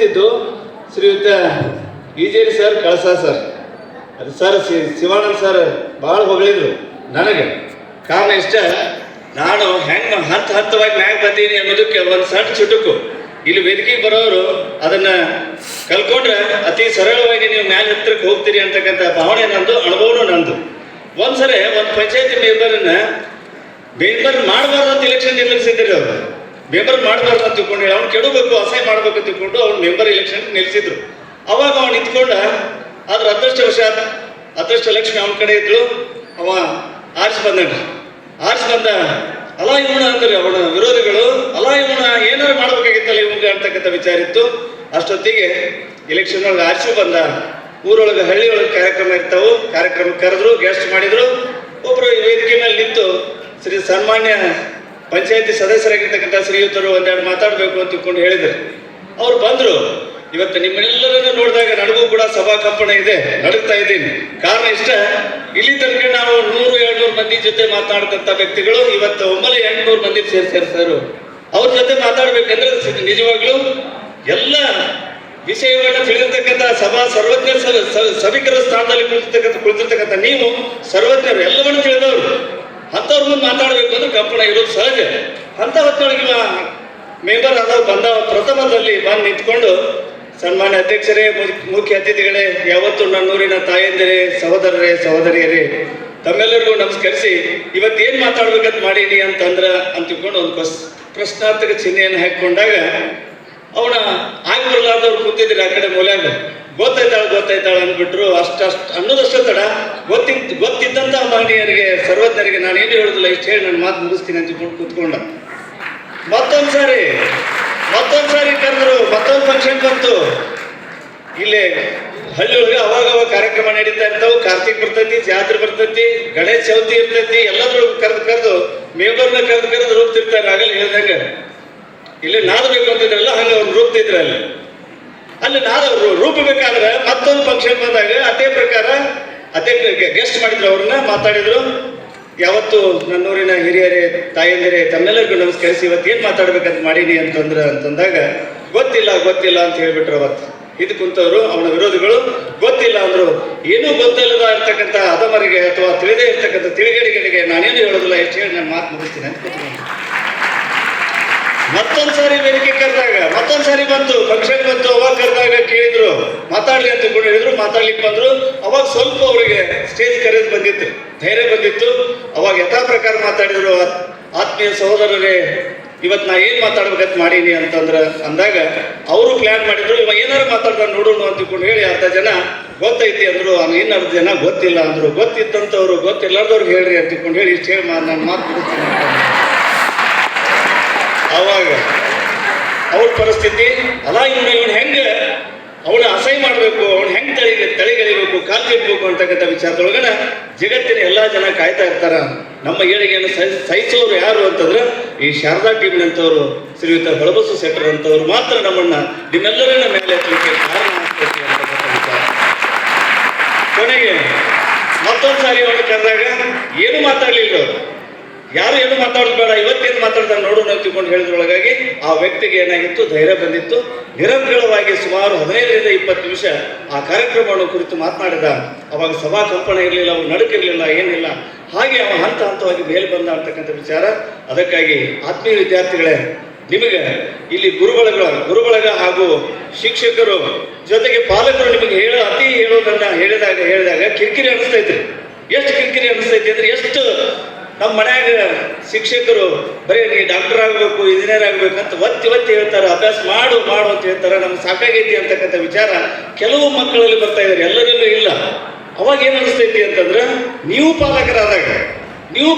ಹೊಗಳಿಸಿದ್ದು ಶ್ರೀಯುತ ಈಜೇರಿ sir, Kalasa sir. ಅದು sir Shivanand sir ಭಾಳ ಹೊಗಳಿದ್ರು ನನಗೆ. ಕಾರಣ ಇಷ್ಟ, ನಾನು ಹೆಂಗೆ ಹಂತವಾಗಿ ಮ್ಯಾಗ ಬಂದೀನಿ ಅನ್ನೋದಕ್ಕೆ ಒಂದು ಸಣ್ಣ ಚುಟುಕು. ಇಲ್ಲಿ ವೇದಿಕೆಗೆ ಬರೋರು ಅದನ್ನ ಕಲ್ಕೊಂಡ್ರೆ ಅತಿ ಸರಳವಾಗಿ ನೀವು ಮ್ಯಾಲೆ ಹತ್ರಕ್ಕೆ ಹೋಗ್ತೀರಿ ಅಂತಕ್ಕಂಥ ಭಾವನೆ ನಂದು, ಅನುಭವನೂ ನಂದು. ಒಂದ್ಸರಿ ಒಂದು ಪಂಚಾಯತಿ ಮೆಂಬರ್ ಮಾಡಬಾರ್ದು ಅಂತ ಇಲೆಕ್ಷನ್ ನಿಲ್ಲಿಸಿದ್ರು. ಅವರು ಮೆಂಬರ್ ಮಾಡಬಾರ್ದು ಅಂತ ತಿಳ್ಕೊಂಡು ಅವ್ನು ಕೆಡಬೇಕು, ಅಸಹ್ಯ ಮಾಡ್ಬೇಕು ಅಂತ ತಿಳ್ಕೊಂಡು ಅವ್ನು ಮೆಂಬರ್ ಇಲೆಕ್ಷನ್ ನಿಲ್ಲಿಸಿದ್ರು. ಅವಾಗ ಅವ್ನು ನಿಂತ್ಕೊಂಡ, ಆದ್ರೆ ಅದೃಷ್ಟ ಲಕ್ಷ್ಮಿ ಅವನ ಕಡೆ ಇದ್ರು. ಅವ ಆರಿಸಿ ಬಂದ ಅಲ್ಲ ಇವನ ಅಂದ್ರೆ ಅವನ ವಿರೋಧಿಗಳು, ಅಲ್ಲ ಇವನ ಏನಾರು ಮಾಡ್ಬೇಕಾಗಿತ್ತಲ್ಲ ಇವಂಗ ಅಂತಕ್ಕಂಥ ವಿಚಾರ ಇತ್ತು. ಅಷ್ಟೊತ್ತಿಗೆ ಇಲೆಕ್ಷನ್ ಒಳಗೆ ಆರಿಸಿ ಬಂದ. ಊರೊಳಗೆ ಹಳ್ಳಿಯೊಳಗೆ ಕಾರ್ಯಕ್ರಮ ಇರ್ತಾವು, ಕಾರ್ಯಕ್ರಮ ಕರೆದ್ರು, ಗೆಸ್ಟ್ ಮಾಡಿದ್ರು. ಒಬ್ರು ವೇದಿಕೆ ಮೇಲೆ ನಿಂತು ಶ್ರೀ ಸನ್ಮಾನ್ಯ ಪಂಚಾಯತಿ ಸದಸ್ಯರಾಗಿರ್ತಕ್ಕಂಥ ಶ್ರೀಯುತರು ಒಂದೆರಡು ಮಾತಾಡಬೇಕು ಅಂತ ತಿಳ್ಕೊಂಡು ಹೇಳಿದ್ರು. ಅವ್ರು ಬಂದರು. ಇವತ್ತು ನಿಮ್ಮೆಲ್ಲರನ್ನು ನೋಡಿದಾಗ ನನಗೂ ಕೂಡ ಸಭಾ ಕಂಪನ ಇದೆ, ನಡುಗ್ತಾ ಇದ್ದೀನಿ. ಕಾರಣ ಇಷ್ಟ, ಇಲ್ಲಿ ತನಕ ನಾವು 100-200 ಮಂದಿ ಜೊತೆ ಮಾತನಾಡ್ತಂಥ ವ್ಯಕ್ತಿಗಳು ಇವತ್ತು 800 ಮಂದಿ ಸೇರ್ಸಾರು. ಅವ್ರ ಜೊತೆ ಮಾತಾಡ್ಬೇಕಂದ್ರೆ ನಿಜವಾಗ್ಲೂ ಎಲ್ಲ ವಿಷಯಗಳನ್ನ ತಿಳಿದಿರ್ತಕ್ಕಂಥ ಸಭಾ ಸರ್ವಜ್ಞ ಸಭಿಕರ ಸ್ಥಾನದಲ್ಲಿ ಕುಳಿತಿರ್ತಕ್ಕಂಥ ನೀವು ಸರ್ವಜ್ಞರು, ಎಲ್ಲವನ್ನೂ ತಿಳಿದವರು. ಅಂಥವ್ರ ಮುಂದೆ ಮಾತಾಡಬೇಕು ಅಂದ್ರೆ ಕಂಪನ ಇರೋದು ಸಹಜ. ಅಂಥ ಹೊತ್ತೊಳಗೆ ಮೆಂಬರ್ ಆದವ್ರು ಪ್ರಥಮದಲ್ಲಿ ಬಂದು ನಿಂತ್ಕೊಂಡು, ಸನ್ಮಾನ್ಯ ಅಧ್ಯಕ್ಷರೇ, ಮುಖ್ಯ ಅತಿಥಿಗಳೇ, ಯಾವತ್ತು ನನ್ನೂರಿನ ತಾಯಂದಿರೇ, ಸಹೋದರರೇ, ಸಹೋದರಿಯರೇ, ತಮ್ಮೆಲ್ಲರಿಗೂ ನಮಸ್ಕರಿಸಿ ಇವತ್ತೇನು ಮಾತಾಡ್ಬೇಕಂತ ಮಾಡೀನಿ ಅಂತ ತಿಳ್ಕೊಂಡು ಒಂದು ಪ್ರಶ್ನಾರ್ಥಕ ಚಿಹ್ನೆಯನ್ನು ಹಾಕಿಕೊಂಡಾಗ ಅವನ ಆಗಿ ಬರಲಾರ್ದವ್ರು ಕೂತಿದ್ರು ಆ ಕಡೆ ಮೂಲ್ಯಾಗ. ಗೊತ್ತಾಯ್ತಾಳ ಅಂದ್ಬಿಟ್ರು. ಅನ್ನೋದಷ್ಟ ತಡ ಗೊತ್ತಿದ್ದಂಥ ಮಹನೀಯರಿಗೆ, ಸರ್ವಜ್ಞರಿಗೆ ನಾನು ಏನು ಹೇಳುದಿಲ್ಲ, ಇಷ್ಟು ಹೇಳಿ ನಾನು ಮಾತು ಮುಗಿಸ್ತೀನಿ ಅಂತ ಕೂತ್ಕೊಂಡ. ಮತ್ತೊಂದು ಸಾರಿ ಕರೆದ್ರು. ಮತ್ತೊಂದು ಫಂಕ್ಷನ್ ಬಂತು. ಇಲ್ಲೇ ಹಳ್ಳಿಯೊಳಗೆ ಅವಾಗ ಕಾರ್ಯಕ್ರಮ ನಡೀತಾ ಇರ್ತಾವೆ. ಕಾರ್ತಿಕ್ ಬರ್ತೈತಿ, ಜಾತ್ರೆ ಬರ್ತೈತಿ, ಗಣೇಶ ಚೌತಿ ಇರ್ತೈತಿ. ಎಲ್ಲದ್ರೊಳಗೆ ಕರೆದು ಮೆಂಬರ್ನ ಕರೆದು ರೂಪ್ತಿರ್ತಾರೆ. ಆಗಲ್ಲ ಹೇಳ್ದಂಗ ಇಲ್ಲಿ ನಾದಬೇಕು ಅಂತಿದ್ರಲ್ಲ, ಹಂಗೆ ಅವ್ರು ರೂಪ್ತಿದ್ರು. ಅಲ್ಲಿ ನಾದ ರೂಪಬೇಕಾದ್ರೆ ಮತ್ತೊಂದು ಫಂಕ್ಷನ್ ಬಂದಾಗ ಅದೇ ಪ್ರಕಾರ ಗೆಸ್ಟ್ ಮಾಡಿದ್ರು, ಅವ್ರನ್ನ ಮಾತಾಡಿದ್ರು. ಯಾವತ್ತು ನನ್ನೂರಿನ ಹಿರಿಯರೇ, ತಾಯಂದಿರೇ, ತಮ್ಮೆಲ್ಲರಿಗೂ ನಮಸ್ಕರಿಸಿ ಇವತ್ತು ಏನು ಮಾತಾಡ್ಬೇಕಂತ ಮಾಡೀನಿ ಅಂತಂದಾಗ ಗೊತ್ತಿಲ್ಲ ಅಂತ ಹೇಳ್ಬಿಟ್ರು. ಅವತ್ತು ಇದು ಕುಂತವರು ಅವನ ವಿರೋಧಿಗಳು ಗೊತ್ತಿಲ್ಲ ಅಂದ್ರು. ಏನೂ ಗೊತ್ತಿಲ್ಲದ ಇರ್ತಕ್ಕಂಥ ಅದಮರಿಗೆ ಅಥವಾ ತಿಳಿದೇ ಇರ್ತಕ್ಕಂಥ ತಿಳಿಗೇಡಿಗಳಿಗೆ ನಾನೇನು ಹೇಳೋದಿಲ್ಲ, ಎಷ್ಟು ಹೇಳಿ ನಾನು ಮಾತು ಮುಗಿಸ್ತೀನಿ ಅಂತ ಕೂತ್ಕೊಂಡು ಮತ್ತೊಂದು ಸಾರಿ ವೇದಿಕೆ ಕರೆದಾಗ ಮತ್ತೊಂದು ಸಾರಿ ಬಂತು, ಫಂಕ್ಷನ್ ಬಂತು. ಅವಾಗ ಕರೆದಾಗ ಕೇಳಿದ್ರು, ಮಾತಾಡ್ಲಿ ಅಂತ ತಿಳ್ಕೊಂಡು ಹೇಳಿದ್ರು. ಮಾತಾಡ್ಲಿಕ್ಕೆ ಬಂದ್ರು. ಅವಾಗ ಸ್ವಲ್ಪ ಅವರಿಗೆ ಸ್ಟೇಜ್ ಕರೆದು ಬಂದಿತ್ತು, ಧೈರ್ಯ ಬಂದಿತ್ತು. ಅವಾಗ ಯಥಾ ಪ್ರಕಾರ ಮಾತಾಡಿದ್ರು. ಆತ್ಮೀಯ ಸಹೋದರರೇ, ಇವತ್ತು ನಾ ಏನು ಮಾತಾಡ್ಬೇಕಂತ ಮಾಡೀನಿ ಅಂದಾಗ ಅವರು ಪ್ಲಾನ್ ಮಾಡಿದ್ರು. ಇವಾಗ ಏನಾರು ಮಾತಾಡ್ತಾರೆ ನೋಡೋಣ ಅಂತ ತಿಳ್ಕೊಂಡು ಹೇಳಿ ಅರ್ಧ ಜನ ಗೊತ್ತೈತಿ ಅಂದ್ರು, ಇನ್ನು ಅರ್ಧ ಜನ ಗೊತ್ತಿಲ್ಲ ಅಂದ್ರು. ಗೊತ್ತಿದ್ದಂಥವ್ರು ಗೊತ್ತಿಲ್ಲಾರ್ದವ್ರಿಗೆ ಹೇಳ್ರಿ ಅಂತ ತಿಳ್ಕೊಂಡು ಹೇಳಿ ಇಷ್ಟು ಹೇಳಿ ನಾನು ಮಾತು ಬಿಡುತ್ತೀನಿ. ಅವಾಗ ಅವ್ರ ಪರಿಸ್ಥಿತಿ ಅಲ್ಲ, ಇವನು ಹೆಂಗೆ ಅವನ ಅಸಹ್ಯ ಮಾಡಬೇಕು, ಅವನು ಹೆಂಗೆ ತಳಿಗಳಿಬೇಕು, ಕಾಲು ಕೆಟ್ಟಬೇಕು ಅಂತಕ್ಕಂಥ ವಿಚಾರದೊಳಗನ ಜಗತ್ತಿನ ಎಲ್ಲ ಜನ ಕಾಯ್ತಾ ಇರ್ತಾರ. ನಮ್ಮ ಏಳಿಗೆಯನ್ನು ಸಹಿಸೋರು ಯಾರು ಅಂತಂದ್ರೆ ಈ ಶಾರದಾ ಟೀಮ್ನಂಥವ್ರು, ಶ್ರೀಯುತ ಬಳಬಸು ಸೆಟ್ರ್ ಅಂತವ್ರು ಮಾತ್ರ ನಿಮ್ಮೆಲ್ಲರನ್ನ ಮೇಲೆ ಹಚ್ಚಲಿಕ್ಕೆ ಕಾರಣ ಆಗ್ತೈತಿ ಅಂತಕ್ಕಂಥ ವಿಚಾರ. ಕೊನೆಗೆ ಮತ್ತೊಂದು ಸಾರಿ ಅವನು ಕರೆದಾಗ ಏನು ಮಾತಾಡಲಿಲ್ಲ ಅವರು. ಯಾರು ಏನು ಮಾತಾಡೋದು ಬೇಡ, ಇವತ್ತೇನು ಮಾತಾಡ್ತಾರೆ ನೋಡೋಣ ಅಂತ ತಿಳ್ಕೊಂಡು ಹೇಳಿದ್ರೊಳಗಾಗಿ ಆ ವ್ಯಕ್ತಿಗೆ ಏನಾಗಿತ್ತು, ಧೈರ್ಯ ಬಂದಿತ್ತು. ನಿರಂತರವಾಗಿ ಸುಮಾರು 15-20 ನಿಮಿಷ ಆ ಕಾರ್ಯಕ್ರಮವನ್ನು ಕುರಿತು ಮಾತನಾಡಿದ. ಅವಾಗ ಸಭಾ ಕಂಪನ ಇರಲಿಲ್ಲ, ಅವು ನಡುಕಿರಲಿಲ್ಲ, ಏನಿಲ್ಲ. ಹಾಗೆ ಅವ ಹಂತವಾಗಿ ಮೇಲೆ ಬಂದ ಅಂತಕ್ಕಂಥ ವಿಚಾರ. ಅದಕ್ಕಾಗಿ ಆತ್ಮೀಯ ವಿದ್ಯಾರ್ಥಿಗಳೇ, ನಿಮಗೆ ಇಲ್ಲಿ ಗುರುಬಳಗ ಹಾಗೂ ಶಿಕ್ಷಕರು ಜೊತೆಗೆ ಪಾಲಕರು ನಿಮಗೆ ಹೇಳೋದನ್ನ ಹೇಳಿದಾಗ ಕಿರಿಕಿರಿ ಅನಿಸ್ತೈತ್ರಿ. ಎಷ್ಟು ಕಿರಿಕಿರಿ ಅನಿಸ್ತೈತಿ ಅಂದ್ರೆ, ಎಷ್ಟು ನಮ್ಮ ಮನ್ಯಾಗ ಶಿಕ್ಷಕರು ಬರೀ ನೀ ಡಾಕ್ಟರ್ ಆಗಬೇಕು, ಇಂಜಿನಿಯರ್ ಆಗ್ಬೇಕಂತ ಒತ್ತಿ ಹೇಳ್ತಾರೆ. ಅಭ್ಯಾಸ ಮಾಡು ಅಂತ ಹೇಳ್ತಾರೆ. ನಮ್ಗೆ ಸಾಕಾಗೈತಿ ಅಂತಕ್ಕಂಥ ವಿಚಾರ ಕೆಲವು ಮಕ್ಕಳಲ್ಲಿ ಬರ್ತಾ ಇದ್ದಾರೆ, ಎಲ್ಲರಲ್ಲೂ ಇಲ್ಲ. ಅವಾಗ ಏನು ಅನಿಸ್ತೈತಿ ಅಂತಂದ್ರೆ, ನೀವು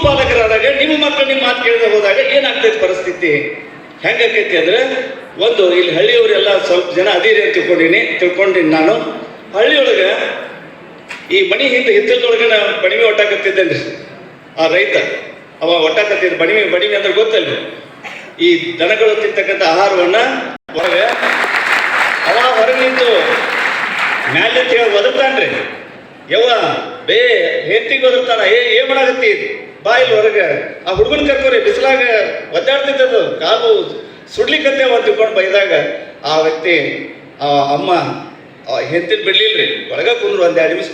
ಪಾಲಕರಾದಾಗ ನಿಮ್ಮ ಮಕ್ಕಳು ನಿಮ್ಮ ಮಾತು ಕೇಳದೆ ಹೋದಾಗ ಏನಾಗ್ತೈತಿ ಪರಿಸ್ಥಿತಿ ಹೆಂಗಾಕೈತಿ ಅಂದ್ರೆ, ಒಂದು ಇಲ್ಲಿ ಹಳ್ಳಿಯವರೆಲ್ಲ ಸ್ವಲ್ಪ ಜನ ಅದೀರಿ ಅಂತ ತಿಳ್ಕೊಂಡಿನಿ ನಾನು. ಹಳ್ಳಿಯೊಳಗೆ ಈ ಮಣಿ ಹಿತ್ತಲದೊಳಗೆ ನಾನು ಬಣಿಮೆ ಒಟ್ಟಾಕತ್ತಿದ್ದೇನೆ. ಆ ರೈತ ಅವ ಒಟ್ಟಾಕತ್ತಿದ್ದ ಬಣಿಮೆ ಅಂದ್ರೆ ಗೊತ್ತಲ್ಲ, ಈ ದನಗಳು ತಿಂತಕ್ಕಂಥ ಆಹಾರವನ್ನ ಹೊರಗೆ ನಿಂತು ಮ್ಯಾಲೆ ಒದರ್ತಾನ್ರಿ. ಯವ್ವ ಹೆಂಡತಿಗೆ ಒದರ್ತಾನ, ಏನ್ ಮಾಡಾಕತ್ತಿ ಬಾ ಇಲ್ಲಿ ಹೊರಗೆ. ಆ ಹುಡುಗನ ಕರ್ಕೋರಿ, ಬಿಸಿಲಾಗ ಒದ್ದಾಡ್ತಿದ್ದದು, ಕಾಲು ಸುಡ್ಲಿಕ್ಕಂತೆ ತಿಳ್ಕೊಂಡು ಬೈದಾಗ ಆ ವ್ಯಕ್ತಿ ಅಮ್ಮ ಹೆಂತಿನ ಬಿಡ್ಲಿಲ್ಲ ರೀ, ಒಳಗೆ ಕುಂದ್ರು ಒಂದು 2 ನಿಮಿಷ